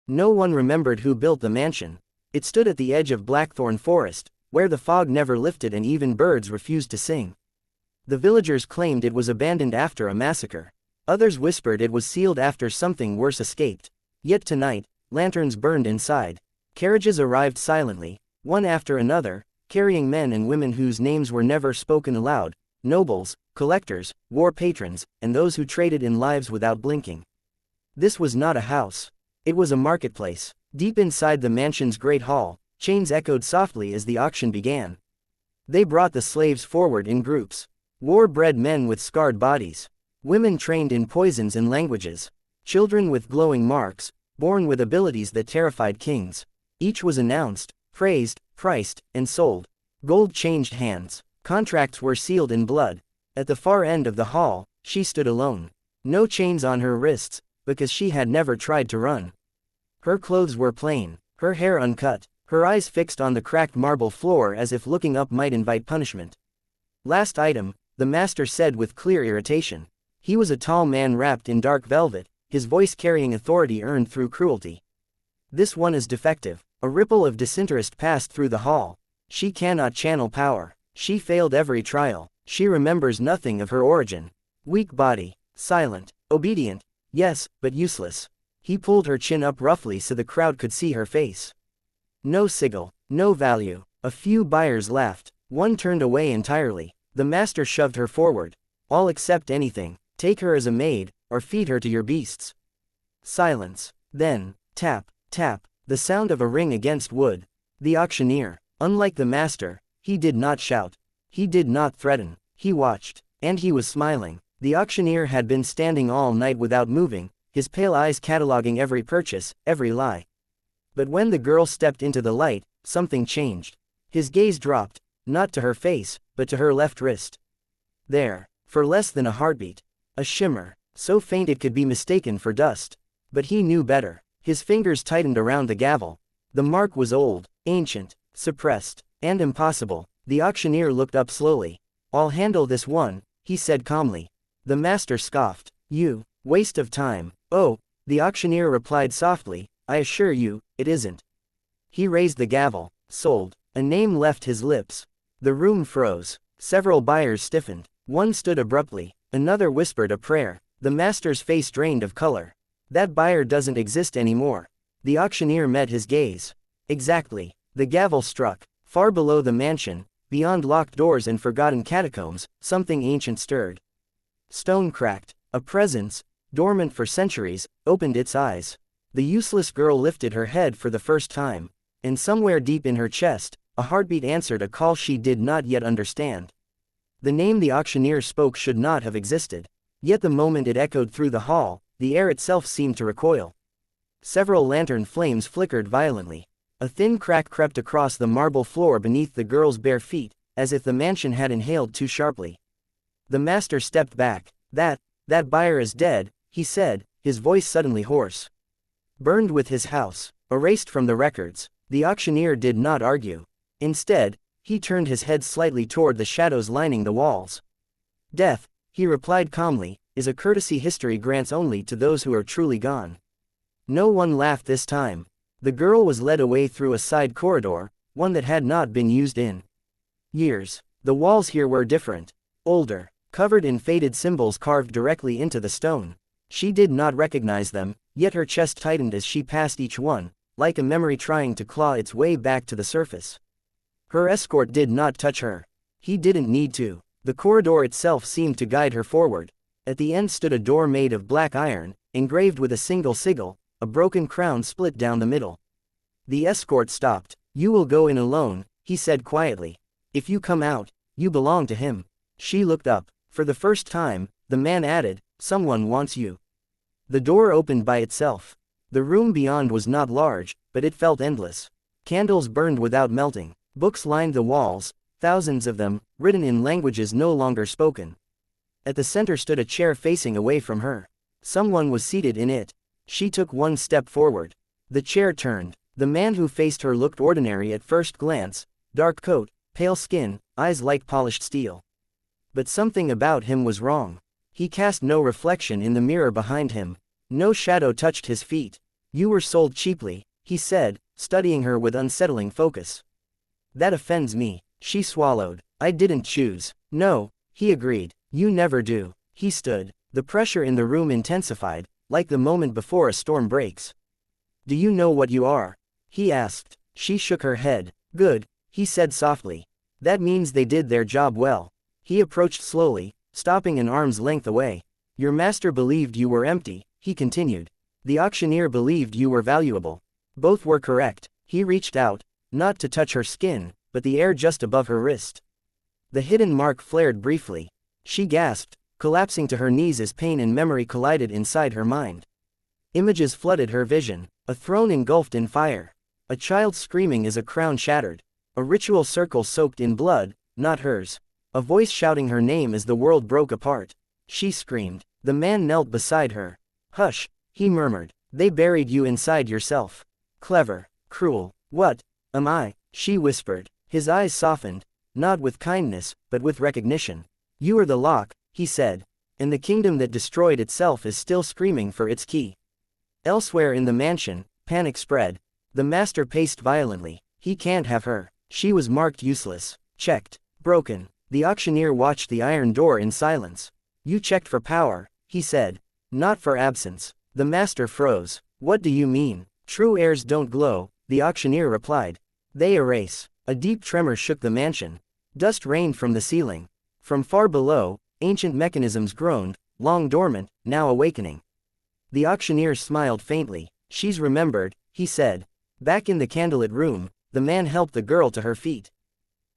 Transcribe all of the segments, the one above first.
No one remembered who built the mansion. It stood at the edge of Blackthorn Forest, where the fog never lifted and even birds refused to sing. The villagers claimed it was abandoned after a massacre. Others whispered it was sealed after something worse escaped. Yet tonight, lanterns burned inside. Carriages arrived silently, one after another, carrying men and women whose names were never spoken aloud, nobles, collectors, war patrons, and those who traded in lives without blinking. This was not a house. It was a marketplace. Deep inside the mansion's great hall, chains echoed softly as the auction began. They brought the slaves forward in groups. War-bred men with scarred bodies. Women trained in poisons and languages. Children with glowing marks, born with abilities that terrified kings. Each was announced, praised, priced, and sold. Gold changed hands. Contracts were sealed in blood. At the far end of the hall, she stood alone. No chains on her wrists, because she had never tried to run. Her clothes were plain, her hair uncut, her eyes fixed on the cracked marble floor as if looking up might invite punishment. "Last item," the master said with clear irritation. He was a tall man wrapped in dark velvet, his voice carrying authority earned through cruelty. "This one is defective." A ripple of disinterest passed through the hall. "She cannot channel power. She failed every trial. She remembers nothing of her origin. Weak body, silent, obedient, yes, but useless." He pulled her chin up roughly so the crowd could see her face. No sigil, no value. A few buyers laughed. One turned away entirely. The master shoved her forward. "I'll accept anything. Take her as a maid, or feed her to your beasts." Silence. Then, tap, tap, the sound of a ring against wood. The auctioneer, unlike the master, he did not shout. He did not threaten. He watched. And he was smiling. The auctioneer had been standing all night without moving, his pale eyes cataloging every purchase, every lie. But when the girl stepped into the light, something changed. His gaze dropped, not to her face, but to her left wrist. There, for less than a heartbeat, a shimmer, so faint it could be mistaken for dust. But he knew better. His fingers tightened around the gavel. The mark was old, ancient, suppressed, and impossible. The auctioneer looked up slowly. "I'll handle this one," he said calmly. The master scoffed. "You, waste of time." "Oh," the auctioneer replied softly, "I assure you, it isn't." He raised the gavel. "Sold." A name left his lips. The room froze. Several buyers stiffened. One stood abruptly. Another whispered a prayer. The master's face drained of color. "That buyer doesn't exist anymore." The auctioneer met his gaze. "Exactly." The gavel struck. Far below the mansion, beyond locked doors and forgotten catacombs, something ancient stirred. Stone cracked. A presence, dormant for centuries, opened its eyes. The useless girl lifted her head for the first time. And somewhere deep in her chest, a heartbeat answered a call she did not yet understand. The name the auctioneer spoke should not have existed. Yet the moment it echoed through the hall, the air itself seemed to recoil. Several lantern flames flickered violently. A thin crack crept across the marble floor beneath the girl's bare feet, as if the mansion had inhaled too sharply. The master stepped back. That buyer is dead," he said, his voice suddenly hoarse. "Burned with his house, erased from the records." The auctioneer did not argue. Instead, he turned his head slightly toward the shadows lining the walls. "Death," he replied calmly, "is a courtesy history grants only to those who are truly gone." No one laughed this time. The girl was led away through a side corridor, one that had not been used in years. The walls here were different. Older, covered in faded symbols carved directly into the stone. She did not recognize them, yet her chest tightened as she passed each one, like a memory trying to claw its way back to the surface. Her escort did not touch her. He didn't need to. The corridor itself seemed to guide her forward. At the end stood a door made of black iron, engraved with a single sigil, a broken crown split down the middle. The escort stopped. "You will go in alone," he said quietly. "If you come out, you belong to him." She looked up. For the first time, the man added, "Someone wants you." The door opened by itself. The room beyond was not large, but it felt endless. Candles burned without melting. Books lined the walls, thousands of them, written in languages no longer spoken. At the center stood a chair facing away from her. Someone was seated in it. She took one step forward. The chair turned. The man who faced her looked ordinary at first glance, dark coat, pale skin, eyes like polished steel. But something about him was wrong. He cast no reflection in the mirror behind him. No shadow touched his feet. You were sold cheaply, he said, studying her with unsettling focus. That offends me. She swallowed. I didn't choose. No, he agreed. You never do. He stood. The pressure in the room intensified, like the moment before a storm breaks. Do you know what you are? He asked. She shook her head. Good, he said softly. That means they did their job well. He approached slowly, stopping an arm's length away. Your master believed you were empty, he continued. The auctioneer believed you were valuable. Both were correct. He reached out, not to touch her skin, but the air just above her wrist. The hidden mark flared briefly. She gasped, collapsing to her knees as pain and memory collided inside her mind. Images flooded her vision, a throne engulfed in fire. A child screaming as a crown shattered. A ritual circle soaked in blood, not hers. A voice shouting her name as the world broke apart. She screamed. The man knelt beside her. Hush, he murmured. They buried you inside yourself. Clever, cruel. What am I? She whispered. His eyes softened, not with kindness, but with recognition. You are the lock, he said. And the kingdom that destroyed itself is still screaming for its key. Elsewhere in the mansion, panic spread. The master paced violently. He can't have her. She was marked useless. Checked. Broken. The auctioneer watched the iron door in silence. You checked for power, he said. Not for absence. The master froze. What do you mean? True heirs don't glow, the auctioneer replied. They erase. A deep tremor shook the mansion. Dust rained from the ceiling. From far below, ancient mechanisms groaned, long dormant, now awakening. The auctioneer smiled faintly. She's remembered, he said. Back in the candlelit room, the man helped the girl to her feet.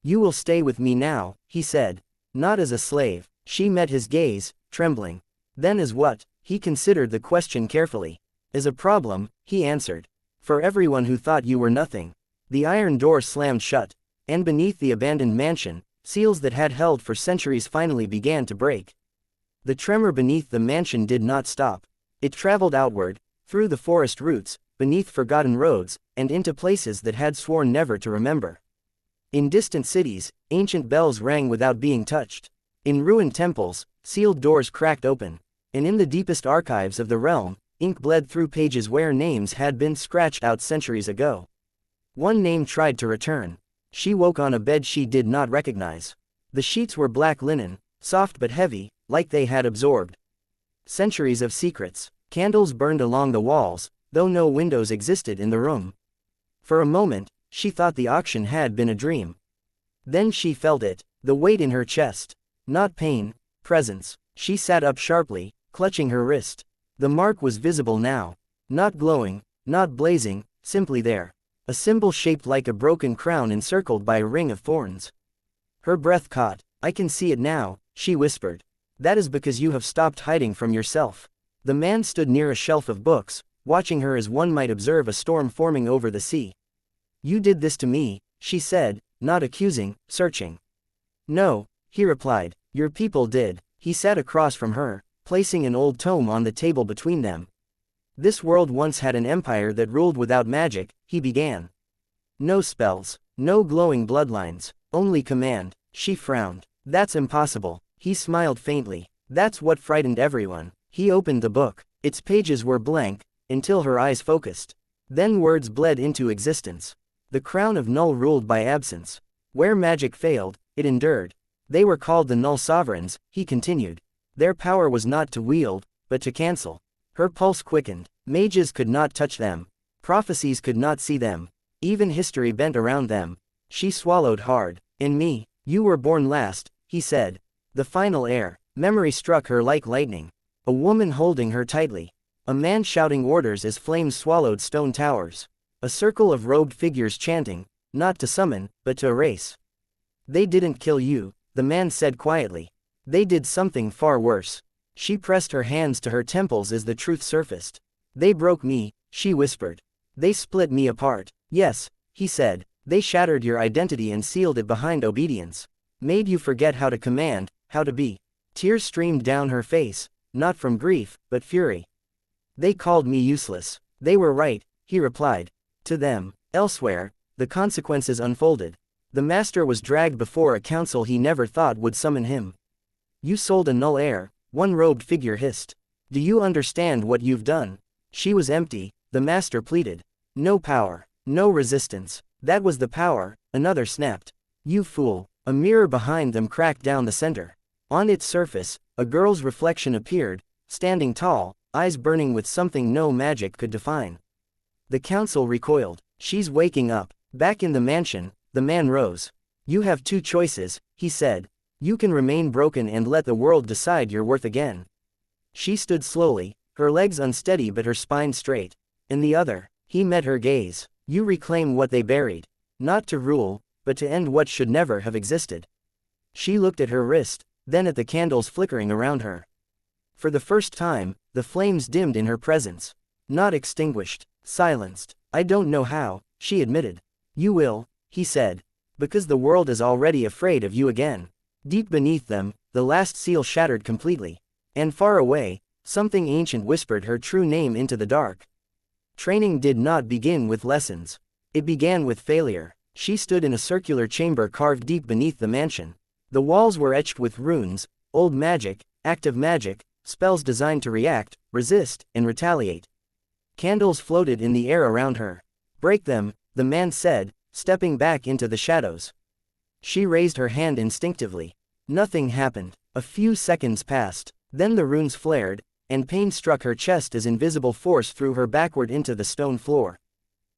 You will stay with me now, he said. Not as a slave. She met his gaze, trembling. Then as what? He considered the question carefully. As a problem, he answered. For everyone who thought you were nothing. The iron door slammed shut, and beneath the abandoned mansion, seals that had held for centuries finally began to break. The tremor beneath the mansion did not stop. It traveled outward, through the forest roots, beneath forgotten roads, and into places that had sworn never to remember. In distant cities, ancient bells rang without being touched. In ruined temples, sealed doors cracked open. And in the deepest archives of the realm, ink bled through pages where names had been scratched out centuries ago. One name tried to return. She woke on a bed she did not recognize. The sheets were black linen, soft but heavy, like they had absorbed centuries of secrets. Candles burned along the walls, though no windows existed in the room. For a moment, she thought the auction had been a dream. Then she felt it, the weight in her chest. Not pain, presence. She sat up sharply, clutching her wrist. The mark was visible now. Not glowing, not blazing, simply there. A symbol shaped like a broken crown encircled by a ring of thorns. Her breath caught. I can see it now, she whispered. That is because you have stopped hiding from yourself. The man stood near a shelf of books, watching her as one might observe a storm forming over the sea. You did this to me, she said, not accusing, searching. No, he replied. Your people did. He sat across from her, placing an old tome on the table between them. This world once had an empire that ruled without magic, he began. No spells, no glowing bloodlines, only command. She frowned. That's impossible. He smiled faintly. That's what frightened everyone. He opened the book. Its pages were blank, until her eyes focused. Then words bled into existence. The crown of Null ruled by absence. Where magic failed, it endured. They were called the Null Sovereigns, he continued. Their power was not to wield, but to cancel. Her pulse quickened. Mages could not touch them. Prophecies could not see them. Even history bent around them. She swallowed hard. In me, you were born last, he said. The final heir. Memory struck her like lightning. A woman holding her tightly. A man shouting orders as flames swallowed stone towers. A circle of robed figures chanting, not to summon, but to erase. They didn't kill you, the man said quietly. They did something far worse. She pressed her hands to her temples as the truth surfaced. They broke me, she whispered. They split me apart. Yes, he said. They shattered your identity and sealed it behind obedience. Made you forget how to command, how to be. Tears streamed down her face, not from grief, but fury. They called me useless. They were right, he replied. To them. Elsewhere, the consequences unfolded. The master was dragged before a council he never thought would summon him. You sold a Null heir, one robed figure hissed. Do you understand what you've done? She was empty, the master pleaded. No power, no resistance. That was the power, another snapped. You fool. A mirror behind them cracked down the center. On its surface, a girl's reflection appeared, standing tall, eyes burning with something no magic could define. The council recoiled. She's waking up. Back in the mansion, the man rose. You have two choices, he said. You can remain broken and let the world decide your worth again. She stood slowly, her legs unsteady but her spine straight. In the other, he met her gaze. You reclaim what they buried. Not to rule, but to end what should never have existed. She looked at her wrist, then at the candles flickering around her. For the first time, the flames dimmed in her presence. Not extinguished, silenced. I don't know how, she admitted. You will, he said. Because the world is already afraid of you again. Deep beneath them, the last seal shattered completely. And far away, something ancient whispered her true name into the dark. Training did not begin with lessons. It began with failure. She stood in a circular chamber carved deep beneath the mansion. The walls were etched with runes, old magic, active magic, spells designed to react, resist, and retaliate. Candles floated in the air around her. Break them, the man said, stepping back into the shadows. She raised her hand instinctively. Nothing happened. A few seconds passed. Then the runes flared, and pain struck her chest as invisible force threw her backward into the stone floor.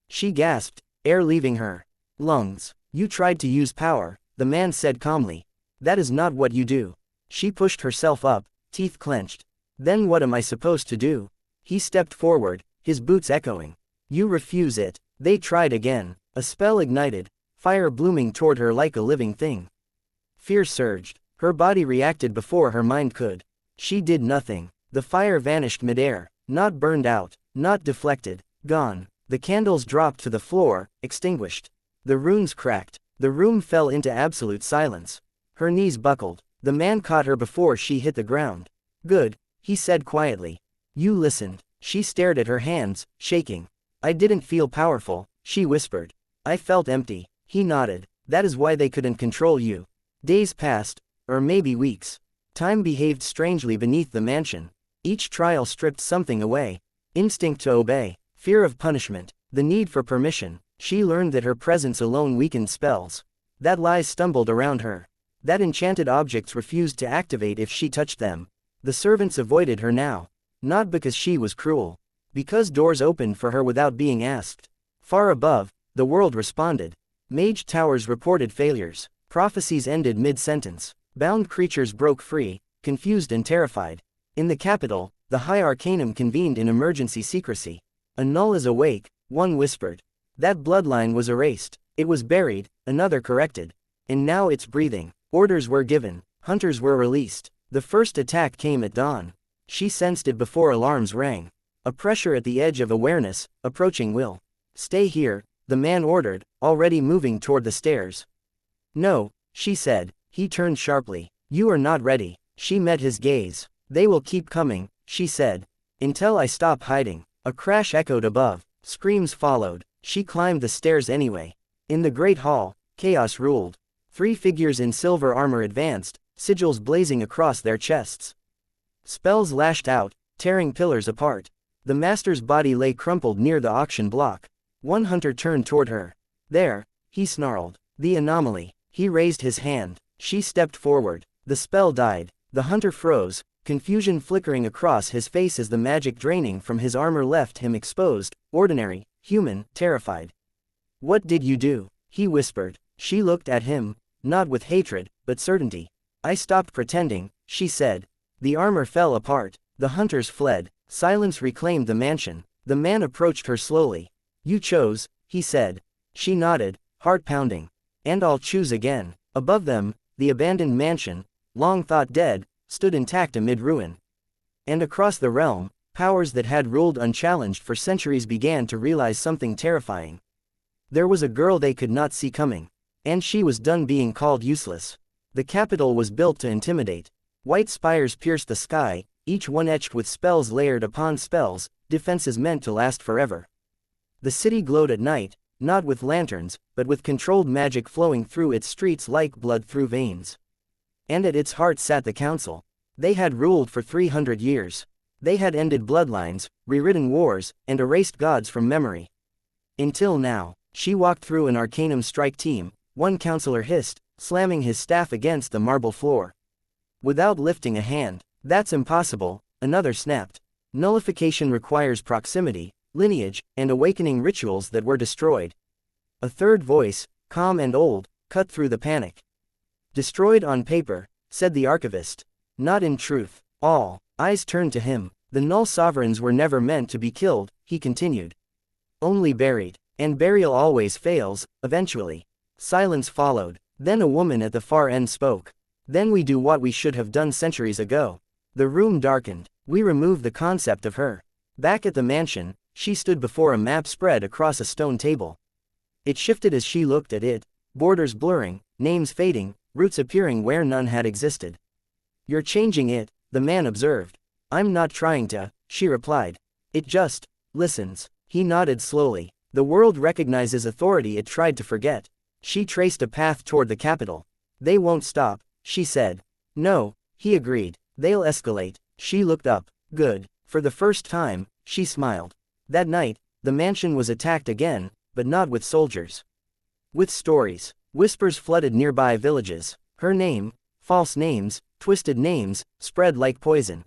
She gasped, air leaving her lungs. You tried to use power, the man said calmly. That is not what you do. She pushed herself up, teeth clenched. Then what am I supposed to do? He stepped forward, his boots echoing. You refuse it. They tried again. A spell ignited, fire blooming toward her like a living thing. Fear surged. Her body reacted before her mind could. She did nothing. The fire vanished midair, not burned out, not deflected, gone. The candles dropped to the floor, extinguished. The runes cracked. The room fell into absolute silence. Her knees buckled. The man caught her before she hit the ground. Good, he said quietly. You listened. She stared at her hands, shaking. I didn't feel powerful, she whispered. I felt empty. He nodded. That is why they couldn't control you. Days passed, or maybe weeks. Time behaved strangely beneath the mansion. Each trial stripped something away. Instinct to obey, fear of punishment, the need for permission. She learned that her presence alone weakened spells. That lies stumbled around her. That enchanted objects refused to activate if she touched them. The servants avoided her now. Not because she was cruel. Because doors opened for her without being asked. Far above, the world responded. Mage towers reported failures. Prophecies ended mid-sentence. Bound creatures broke free, confused and terrified. In the capital, the High Arcanum convened in emergency secrecy. A null is awake, one whispered. That bloodline was erased. It was buried, another corrected. And now it's breathing. Orders were given. Hunters were released. The first attack came at dawn. She sensed it before alarms rang. A pressure at the edge of awareness, approaching will. Stay here, the man ordered, already moving toward the stairs. No, she said. He turned sharply. You are not ready. She met his gaze. They will keep coming, she said. Until I stop hiding. A crash echoed above. Screams followed. She climbed the stairs anyway. In the great hall, chaos ruled. 3 figures in silver armor advanced, sigils blazing across their chests. Spells lashed out, tearing pillars apart. The master's body lay crumpled near the auction block. One hunter turned toward her. There, he snarled. The anomaly. He raised his hand. She stepped forward. The spell died. The hunter froze, confusion flickering across his face as the magic draining from his armor left him exposed, ordinary, human, terrified. What did you do? He whispered. She looked at him, not with hatred, but certainty. I stopped pretending, she said. The armor fell apart. The hunters fled. Silence reclaimed the mansion. The man approached her slowly. You chose, he said. She nodded, heart pounding. And I'll choose again. Above them, the abandoned mansion, long thought dead, stood intact amid ruin. And across the realm, powers that had ruled unchallenged for centuries began to realize something terrifying. There was a girl they could not see coming. And she was done being called useless. The capital was built to intimidate. White spires pierced the sky, each one etched with spells layered upon spells, defenses meant to last forever. The city glowed at night, not with lanterns, but with controlled magic flowing through its streets like blood through veins. And at its heart sat the council. They had ruled for 300 years. They had ended bloodlines, rewritten wars, and erased gods from memory. Until now, she walked through an Arcanum strike team, one counselor hissed, slamming his staff against the marble floor. Without lifting a hand. That's impossible, another snapped. Nullification requires proximity, lineage, and awakening rituals that were destroyed. A third voice, calm and old, cut through the panic. Destroyed on paper, said the archivist. Not in truth. All eyes turned to him. The null sovereigns were never meant to be killed, he continued. Only buried. And burial always fails, eventually. Silence followed. Then a woman at the far end spoke. Then we do what we should have done centuries ago. The room darkened. We removed the concept of her. Back at the mansion, she stood before a map spread across a stone table. It shifted as she looked at it, borders blurring, names fading, roots appearing where none had existed. You're changing it, the man observed. I'm not trying to, she replied. It just listens. He nodded slowly. The world recognizes authority it tried to forget. She traced a path toward the capital. They won't stop, she said. No, he agreed. They'll escalate. She looked up. Good. For the first time, she smiled. That night, the mansion was attacked again, but not with soldiers. With stories. Whispers flooded nearby villages. Her name, false names, twisted names, spread like poison.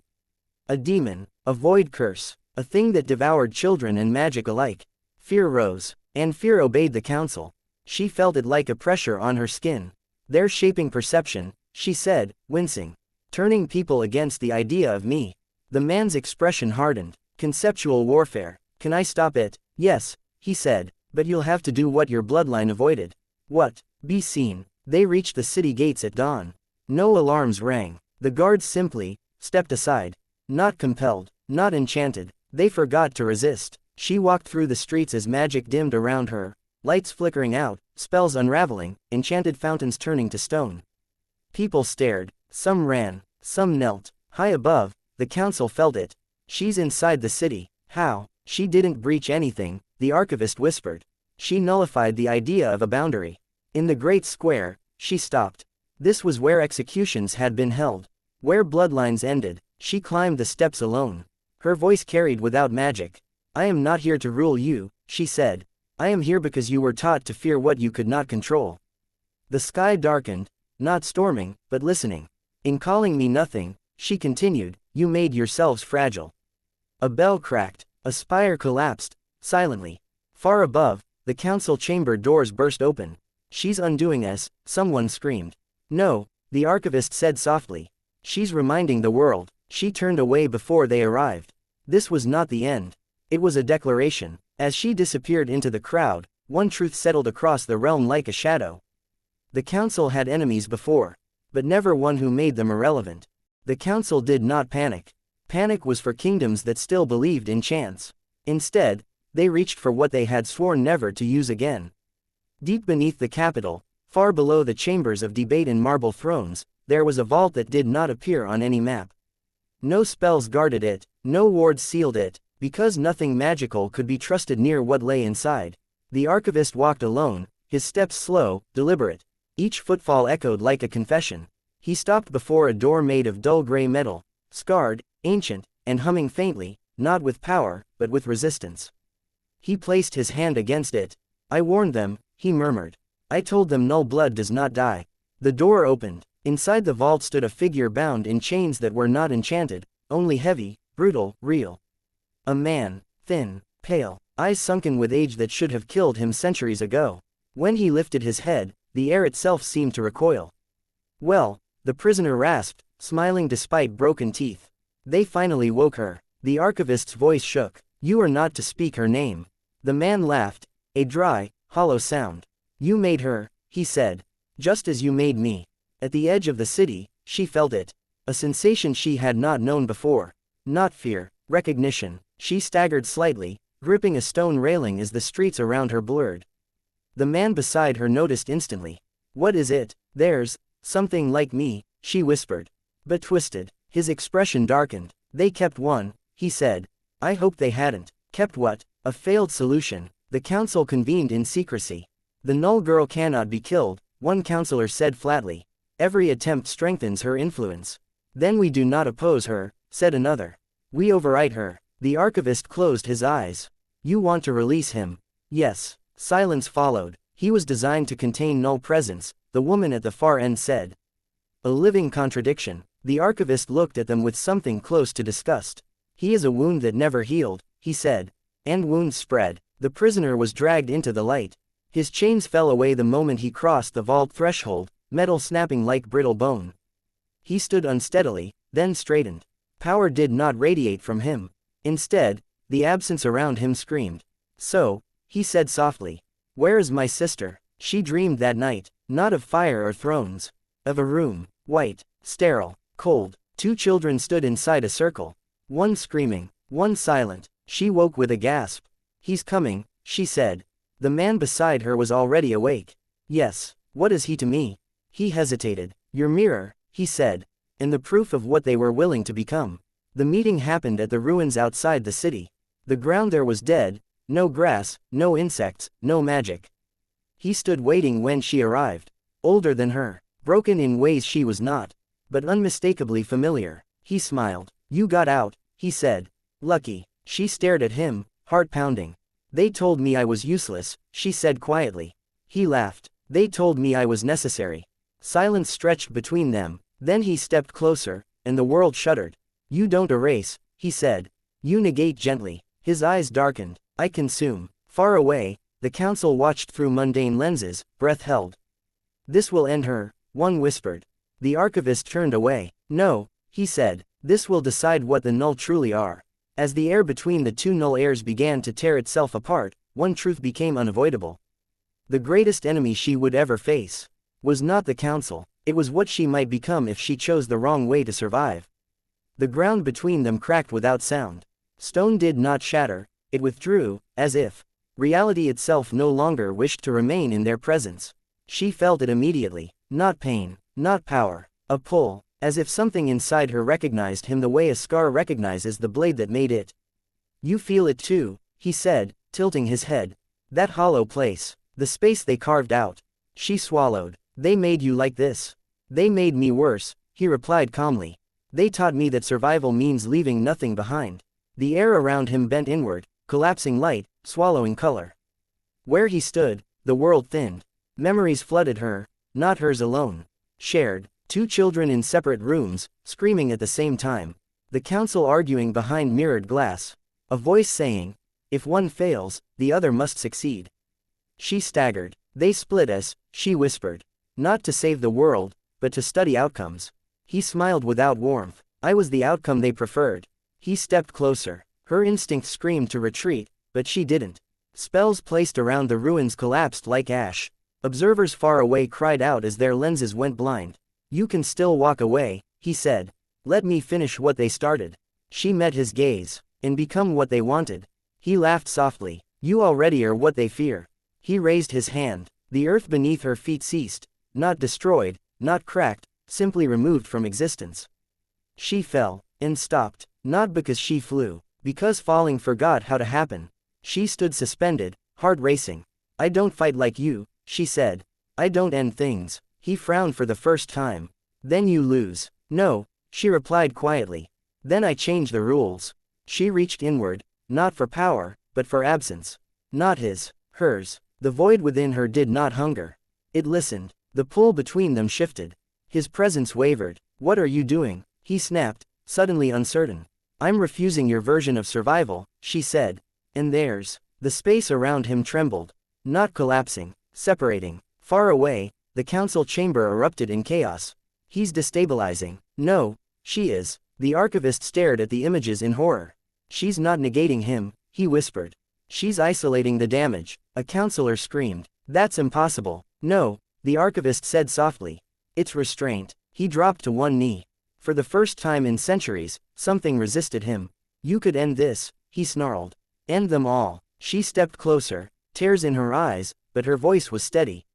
A demon, a void curse, a thing that devoured children and magic alike. Fear rose, and fear obeyed the council. She felt it like a pressure on her skin. They're shaping perception, she said, wincing. Turning people against the idea of me. The man's expression hardened. Conceptual warfare. Can I stop it? Yes, he said, but you'll have to do what your bloodline avoided. What? Be seen. They reached the city gates at dawn. No alarms rang. The guards simply stepped aside. Not compelled, not enchanted. They forgot to resist. She walked through the streets as magic dimmed around her, lights flickering out, spells unraveling, enchanted fountains turning to stone. People stared. Some ran, some knelt. High above, the council felt it. She's inside the city. How? She didn't breach anything, the archivist whispered. She nullified the idea of a boundary. In the great square, she stopped. This was where executions had been held. Where bloodlines ended. She climbed the steps alone. Her voice carried without magic. I am not here to rule you, she said. I am here because you were taught to fear what you could not control. The sky darkened, not storming, but listening. In calling me nothing, she continued, you made yourselves fragile. A bell cracked, a spire collapsed, silently. Far above, the council chamber doors burst open. She's undoing us, someone screamed. No, the archivist said softly. She's reminding the world. She turned away before they arrived. This was not the end. It was a declaration. As she disappeared into the crowd, one truth settled across the realm like a shadow. The council had enemies before, but never one who made them irrelevant. The council did not panic. Panic was for kingdoms that still believed in chance. Instead, they reached for what they had sworn never to use again. Deep beneath the capital, far below the chambers of debate and marble thrones, there was a vault that did not appear on any map. No spells guarded it, no wards sealed it, because nothing magical could be trusted near what lay inside. The archivist walked alone, his steps slow, deliberate. Each footfall echoed like a confession. He stopped before a door made of dull gray metal, scarred, ancient, and humming faintly, not with power, but with resistance. He placed his hand against it. I warned them, he murmured. I told them null blood does not die. The door opened. Inside the vault stood a figure bound in chains that were not enchanted, only heavy, brutal, real. A man, thin, pale, eyes sunken with age that should have killed him centuries ago. When he lifted his head, the air itself seemed to recoil. Well, the prisoner rasped, smiling despite broken teeth. They finally woke her. The archivist's voice shook. You are not to speak her name. The man laughed, a dry, hollow sound. You made her, he said. Just as you made me. At the edge of the city, she felt it. A sensation she had not known before. Not fear, recognition. She staggered slightly, gripping a stone railing as the streets around her blurred. The man beside her noticed instantly. What is it? There's something like me, she whispered. But twisted. His expression darkened. They kept one, he said. I hoped they hadn't. Kept what? A failed solution. The council convened in secrecy. The null girl cannot be killed, one counselor said flatly. Every attempt strengthens her influence. Then we do not oppose her, said another. We overwrite her. The archivist closed his eyes. You want to release him? Yes. Silence followed. He was designed to contain null presence, the woman at the far end said. A living contradiction. The archivist looked at them with something close to disgust. He is a wound that never healed, he said. And wounds spread. The prisoner was dragged into the light. His chains fell away the moment he crossed the vault threshold, metal snapping like brittle bone. He stood unsteadily, then straightened. Power did not radiate from him. Instead, the absence around him screamed. So, he said softly. Where is my sister? She dreamed that night, not of fire or thrones. Of a room, white, sterile, cold. 2 children stood inside a circle. One screaming, one silent. She woke with a gasp. He's coming, she said. The man beside her was already awake. Yes, what is he to me? He hesitated. Your mirror, he said. And the proof of what they were willing to become. The meeting happened at the ruins outside the city. The ground there was dead, no grass, no insects, no magic. He stood waiting when she arrived. Older than her, broken in ways she was not, but unmistakably familiar. He smiled. You got out, he said. Lucky. She stared at him, heart pounding. They told me I was useless, she said quietly. He laughed. They told me I was necessary. Silence stretched between them, then he stepped closer, and the world shuddered. You don't erase, he said. You negate gently. His eyes darkened. I consume. Far away, the council watched through mundane lenses, breath held. This will end her, one whispered. The archivist turned away. No, he said. This will decide what the null truly are. As the air between the 2 null airs began to tear itself apart, one truth became unavoidable. The greatest enemy she would ever face was not the council, it was what she might become if she chose the wrong way to survive. The ground between them cracked without sound. Stone did not shatter, it withdrew, as if reality itself no longer wished to remain in their presence. She felt it immediately, not pain, not power, a pull, as if something inside her recognized him the way a scar recognizes the blade that made it. You feel it too, he said, tilting his head. That hollow place, the space they carved out. She swallowed. They made you like this. They made me worse, he replied calmly. They taught me that survival means leaving nothing behind. The air around him bent inward, collapsing light, swallowing color. Where he stood, the world thinned. Memories flooded her, not hers alone. Shared. 2 children in separate rooms, screaming at the same time. The council arguing behind mirrored glass. A voice saying, if one fails, the other must succeed. She staggered. They split us, she whispered. Not to save the world, but to study outcomes. He smiled without warmth. I was the outcome they preferred. He stepped closer. Her instinct screamed to retreat, but she didn't. Spells placed around the ruins collapsed like ash. Observers far away cried out as their lenses went blind. You can still walk away, he said. Let me finish what they started. She met his gaze. And become what they wanted. He laughed softly. You already are what they fear. He raised his hand. The earth beneath her feet ceased. Not destroyed, not cracked, simply removed from existence. She fell, and stopped. Not because she flew. Because falling forgot how to happen. She stood suspended, heart racing. I don't fight like you, she said. I don't end things. He frowned for the first time. Then you lose. No, she replied quietly. Then I change the rules. She reached inward, not for power, but for absence. Not his, hers. The void within her did not hunger. It listened. The pull between them shifted. His presence wavered. What are you doing? He snapped, suddenly uncertain. I'm refusing your version of survival, she said. And theirs. The space around him trembled. Not collapsing, separating. Far away, the council chamber erupted in chaos. He's destabilizing. No, she is. The archivist stared at the images in horror. She's not negating him, he whispered. She's isolating the damage. A counselor screamed. That's impossible. No, the archivist said softly. It's restraint. He dropped to one knee. For the first time in centuries, something resisted him. You could end this, he snarled. End them all. She stepped closer, tears in her eyes, but her voice was steady.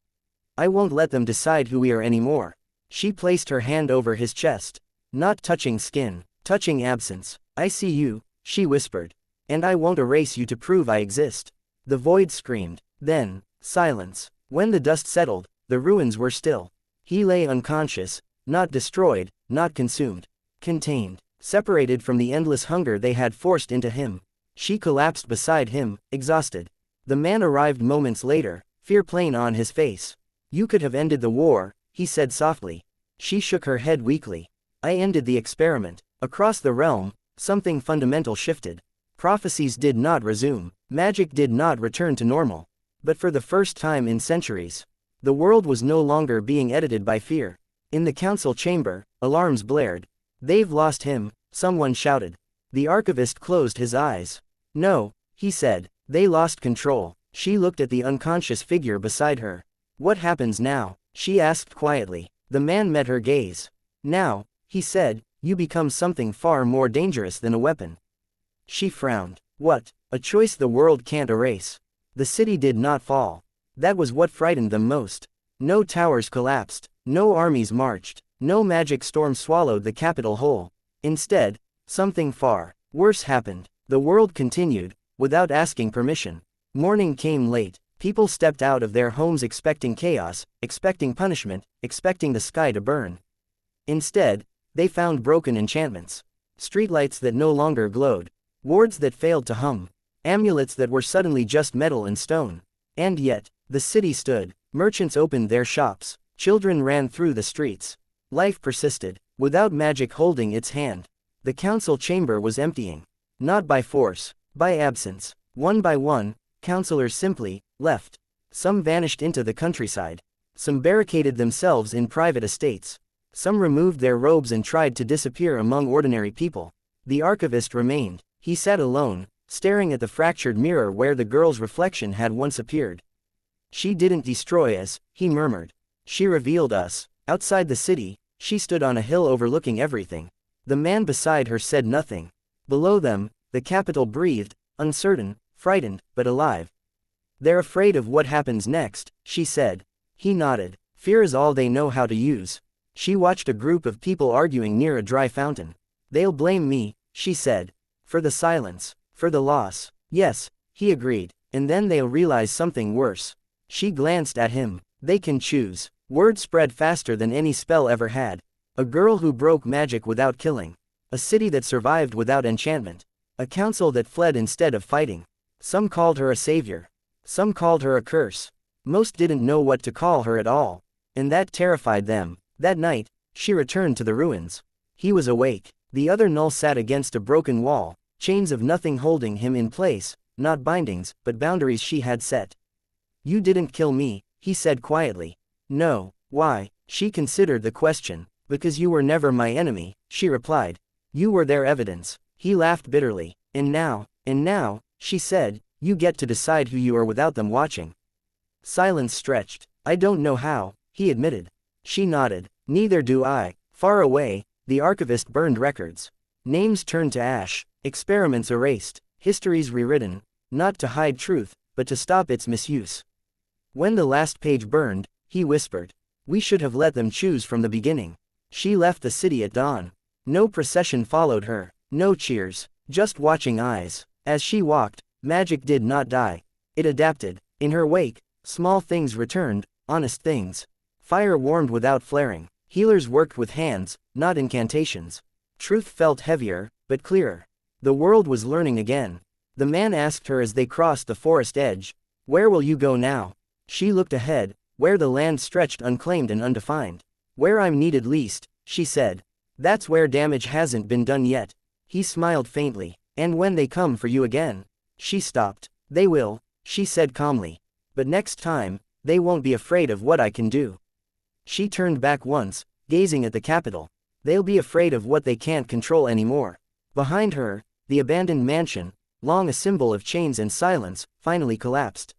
I won't let them decide who we are anymore. She placed her hand over his chest. Not touching skin, touching absence. I see you, she whispered. And I won't erase you to prove I exist. The void screamed. Then, silence. When the dust settled, the ruins were still. He lay unconscious, not destroyed, not consumed. Contained. separated from the endless hunger they had forced into him. She collapsed beside him, exhausted. The man arrived moments later, fear plain on his face. You could have ended the war, he said softly. She shook her head weakly. I ended the experiment. Across the realm, something fundamental shifted. Prophecies did not resume. Magic did not return to normal. But for the first time in centuries, the world was no longer being edited by fear. In the council chamber, alarms blared. They've lost him, someone shouted. The archivist closed his eyes. No, he said. They lost control. She looked at the unconscious figure beside her. What happens now? She asked quietly. The man met her gaze. Now, he said, you become something far more dangerous than a weapon. She frowned. What? A choice the world can't erase. The city did not fall. That was what frightened them most. No towers collapsed. No armies marched. No magic storm swallowed the capital whole. Instead, something far worse happened. The world continued, without asking permission. Morning came late. People stepped out of their homes expecting chaos, expecting punishment, expecting the sky to burn. Instead, they found broken enchantments. Streetlights that no longer glowed. Wards that failed to hum. Amulets that were suddenly just metal and stone. And yet, the city stood. Merchants opened their shops. Children ran through the streets. Life persisted, without magic holding its hand. The council chamber was emptying. Not by force, by absence. One by one, councillors simply left. Some vanished into the countryside. Some barricaded themselves in private estates. Some removed their robes and tried to disappear among ordinary people. The archivist remained. He sat alone, staring at the fractured mirror where the girl's reflection had once appeared. She didn't destroy us, he murmured. She revealed us. Outside the city, she stood on a hill overlooking everything. The man beside her said nothing. Below them, the capital breathed, uncertain, frightened, but alive. They're afraid of what happens next, she said. He nodded. Fear is all they know how to use. She watched a group of people arguing near a dry fountain. They'll blame me, she said. For the silence, for the loss. Yes, he agreed. And then they'll realize something worse. She glanced at him. They can choose. Word spread faster than any spell ever had. A girl who broke magic without killing. A city that survived without enchantment. A council that fled instead of fighting. Some called her a savior. Some called her a curse. Most didn't know what to call her at all. And that terrified them. That night, she returned to the ruins. He was awake. The other null sat against a broken wall, chains of nothing holding him in place, not bindings, but boundaries she had set. You didn't kill me, he said quietly. No. Why? She considered the question. Because you were never my enemy, she replied. You were their evidence. He laughed bitterly. And now, she said, you get to decide who you are without them watching. Silence stretched. I don't know how, he admitted. She nodded. Neither do I. Far away, the archivist burned records. Names turned to ash, experiments erased, histories rewritten, not to hide truth, but to stop its misuse. When the last page burned, he whispered. We should have let them choose from the beginning. She left the city at dawn. No procession followed her, no cheers, just watching eyes. As she walked, magic did not die. It adapted. In her wake, small things returned, honest things. Fire warmed without flaring. Healers worked with hands, not incantations. Truth felt heavier, but clearer. The world was learning again. The man asked her as they crossed the forest edge. Where will you go now? She looked ahead, where the land stretched unclaimed and undefined. Where I'm needed least, she said. That's where damage hasn't been done yet. He smiled faintly. And when they come for you again? She stopped. They will, she said calmly. But next time, they won't be afraid of what I can do. She turned back once, gazing at the capital. They'll be afraid of what they can't control anymore. Behind her, the abandoned mansion, long a symbol of chains and silence, finally collapsed.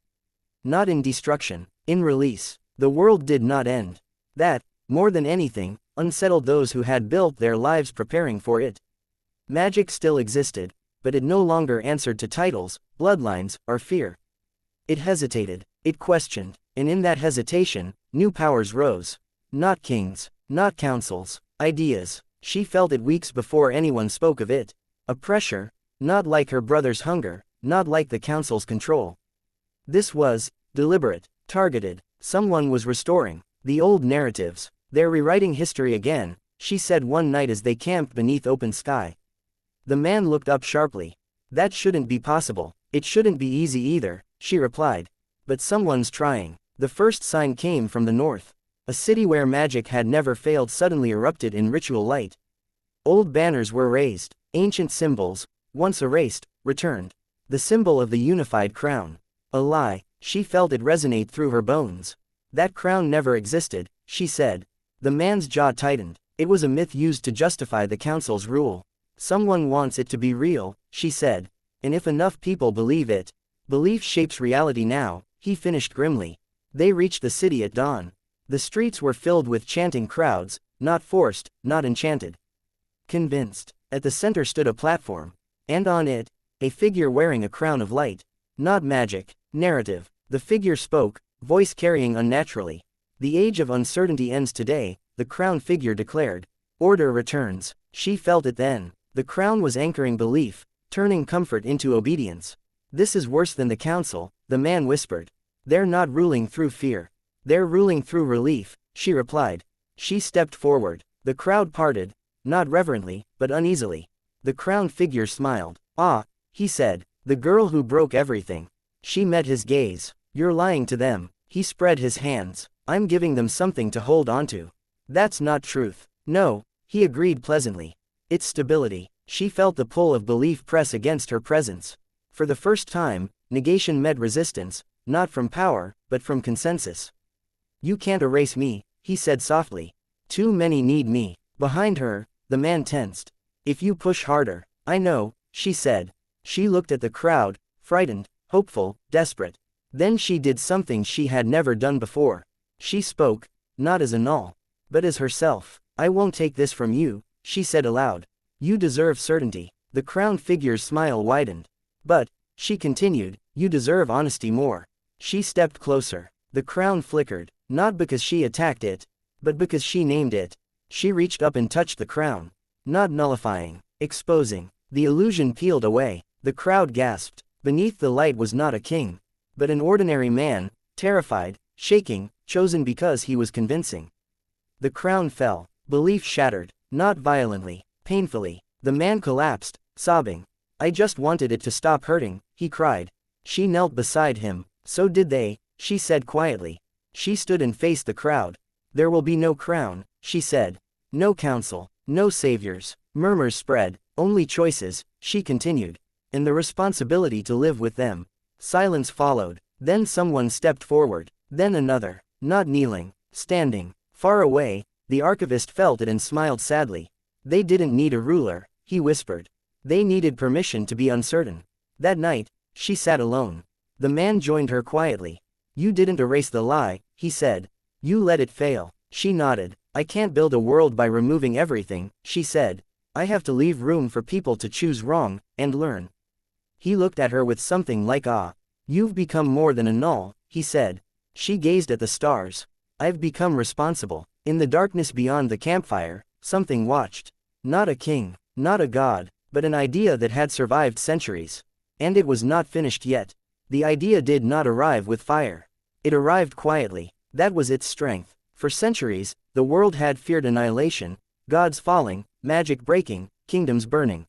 Not in destruction, in release. The world did not end. That, more than anything, unsettled those who had built their lives preparing for it. Magic still existed, but it no longer answered to titles, bloodlines, or fear. It hesitated, it questioned, and in that hesitation, new powers rose. Not kings, not councils, ideas. She felt it weeks before anyone spoke of it. A pressure, not like her brother's hunger, not like the council's control. This was deliberate, targeted. Someone was restoring the old narratives. They're rewriting history again, she said one night as they camped beneath open sky. The man looked up sharply. That shouldn't be possible. It shouldn't be easy either, she replied. But someone's trying. The first sign came from the north. A city where magic had never failed suddenly erupted in ritual light. Old banners were raised. Ancient symbols, once erased, returned. The symbol of the unified crown. A lie, she felt it resonate through her bones. That crown never existed, she said. The man's jaw tightened. It was a myth used to justify the council's rule. Someone wants it to be real, she said. And if enough people believe it, belief shapes reality now, he finished grimly. They reached the city at dawn. The streets were filled with chanting crowds, not forced, not enchanted. Convinced. At the center stood a platform. And on it, a figure wearing a crown of light. Not magic, narrative. The figure spoke, voice carrying unnaturally. The age of uncertainty ends today, the crown figure declared. Order returns. She felt it then. The crown was anchoring belief, turning comfort into obedience. This is worse than the council, the man whispered. They're not ruling through fear. They're ruling through relief, she replied. She stepped forward. The crowd parted, not reverently, but uneasily. The crown figure smiled. Ah, he said. The girl who broke everything. She met his gaze. You're lying to them. He spread his hands. I'm giving them something to hold onto. That's not truth. No, he agreed pleasantly. It's stability. She felt the pull of belief press against her presence. For the first time, negation met resistance, not from power, but from consensus. You can't erase me, he said softly. Too many need me. Behind her, the man tensed. If you push harder, I know, she said. She looked at the crowd, frightened, hopeful, desperate. Then she did something she had never done before. She spoke, not as a null, but as herself. I won't take this from you, she said aloud. You deserve certainty. The crown figure's smile widened. But, she continued, you deserve honesty more. She stepped closer. The crown flickered, not because she attacked it, but because she named it. She reached up and touched the crown. Not nullifying, exposing. The illusion peeled away. The crowd gasped. Beneath the light was not a king, but an ordinary man, terrified, shaking, chosen because he was convincing. The crown fell. Belief shattered, not violently, painfully. The man collapsed, sobbing. I just wanted it to stop hurting, he cried. She knelt beside him. So did they, she said quietly. She stood and faced the crowd. There will be no crown, she said. No council, no saviors. Murmurs spread. Only choices, she continued. And the responsibility to live with them. Silence followed. Then someone stepped forward. Then another. Not kneeling, standing. Far away, the archivist felt it and smiled sadly. They didn't need a ruler, he whispered. They needed permission to be uncertain. That night, she sat alone. The man joined her quietly. You didn't erase the lie, he said. You let it fail. She nodded. I can't build a world by removing everything, she said. I have to leave room for people to choose wrong, and learn. He looked at her with something like awe. You've become more than a null, he said. She gazed at the stars. I've become responsible. In the darkness beyond the campfire, something watched. Not a king, not a god, but an idea that had survived centuries. And it was not finished yet. The idea did not arrive with fire. It arrived quietly. That was its strength. For centuries, the world had feared annihilation, gods falling, magic breaking, kingdoms burning.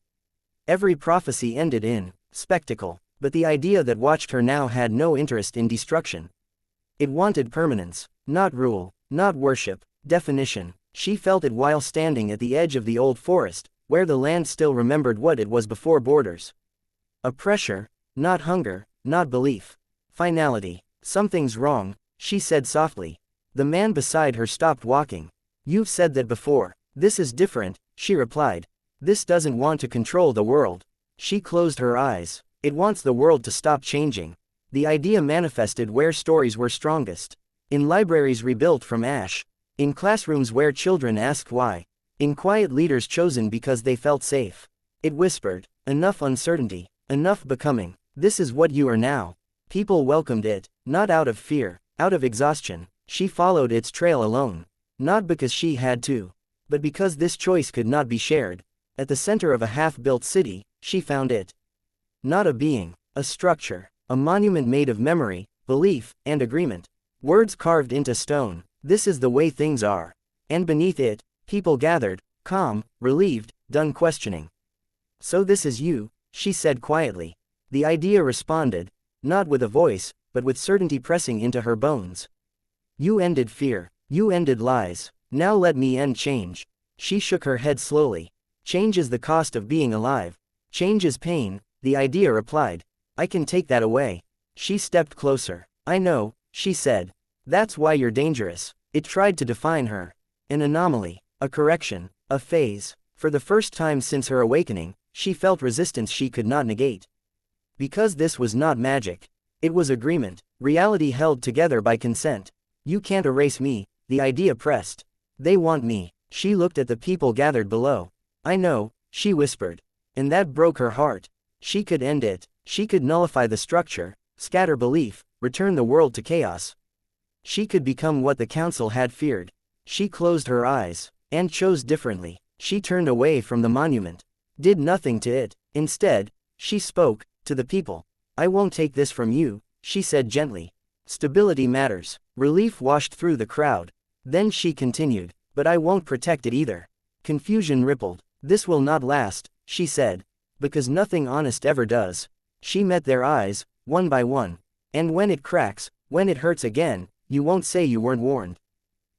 Every prophecy ended in spectacle. But the idea that watched her now had no interest in destruction. It wanted permanence, not rule, not worship, definition. She felt it while standing at the edge of the old forest, where the land still remembered what it was before borders. A pressure, not hunger, not belief. Finality. Something's wrong, she said softly. The man beside her stopped walking. You've said that before. This is different, she replied. This doesn't want to control the world. She closed her eyes. It wants the world to stop changing. The idea manifested where stories were strongest. In libraries rebuilt from ash. In classrooms where children asked why. In quiet leaders chosen because they felt safe. It whispered, enough uncertainty, enough becoming. This is what you are now. People welcomed it, not out of fear, out of exhaustion. She followed its trail alone. Not because she had to, but because this choice could not be shared. At the center of a half-built city, she found it. Not a being, a structure, a monument made of memory, belief, and agreement. Words carved into stone. This is the way things are. And beneath it, People gathered, calm, relieved, done questioning. "So this is you," she said quietly. The idea responded, not with a voice, but with certainty pressing into her bones. "You ended fear. You ended lies. Now let me end change." She shook her head slowly. "Change is the cost of being alive. Change is pain," the idea replied. "I can take that away." She stepped closer. "I know," she said. "That's why you're dangerous." It tried to define her. An anomaly, a correction, a phase. For the first time since her awakening, she felt resistance she could not negate. Because this was not magic. It was agreement, reality held together by consent. "You can't erase me," the idea pressed. "They want me." She looked at the people gathered below. "I know," she whispered. And that broke her heart. She could end it. She could nullify the structure, scatter belief, return the world to chaos. She could become what the council had feared. She closed her eyes, and chose differently. She turned away from the monument. Did nothing to it. Instead, she spoke, to the people. "I won't take this from you," she said gently. "Stability matters." Relief washed through the crowd. Then she continued, "But I won't protect it either." Confusion rippled. "This will not last," she said. "Because nothing honest ever does." She met their eyes, one by one. "And when it cracks, when it hurts again, you won't say you weren't warned."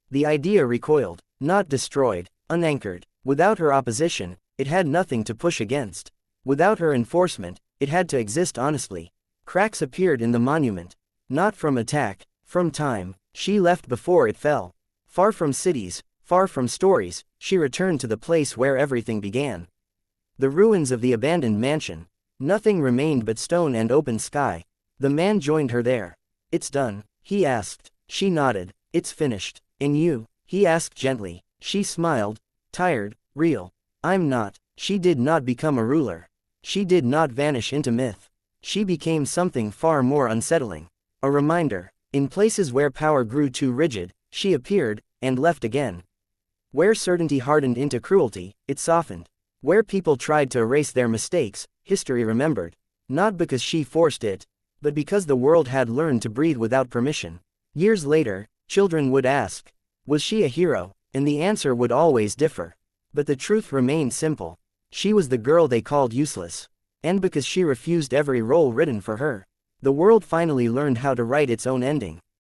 The idea recoiled, not destroyed, unanchored. Without her opposition, it had nothing to push against. Without her enforcement, it had to exist honestly. Cracks appeared in the monument. Not from attack, from time. She left before it fell. Far from cities, far from stories, she returned to the place where everything began. The ruins of the abandoned mansion. Nothing remained but stone and open sky. The man joined her there. "It's done?" he asked. She nodded. "It's finished." "And you?" he asked gently. She smiled. "Tired, real." "I'm not." She did not become a ruler. She did not vanish into myth. She became something far more unsettling. A reminder. In places where power grew too rigid, she appeared, and left again. Where certainty hardened into cruelty, it softened. Where people tried to erase their mistakes, history remembered. Not because she forced it, but because the world had learned to breathe without permission. Years later, children would ask, was she a hero? And the answer would always differ. But the truth remained simple. She was the girl they called useless. And because she refused every role written for her, the world finally learned how to write its own ending.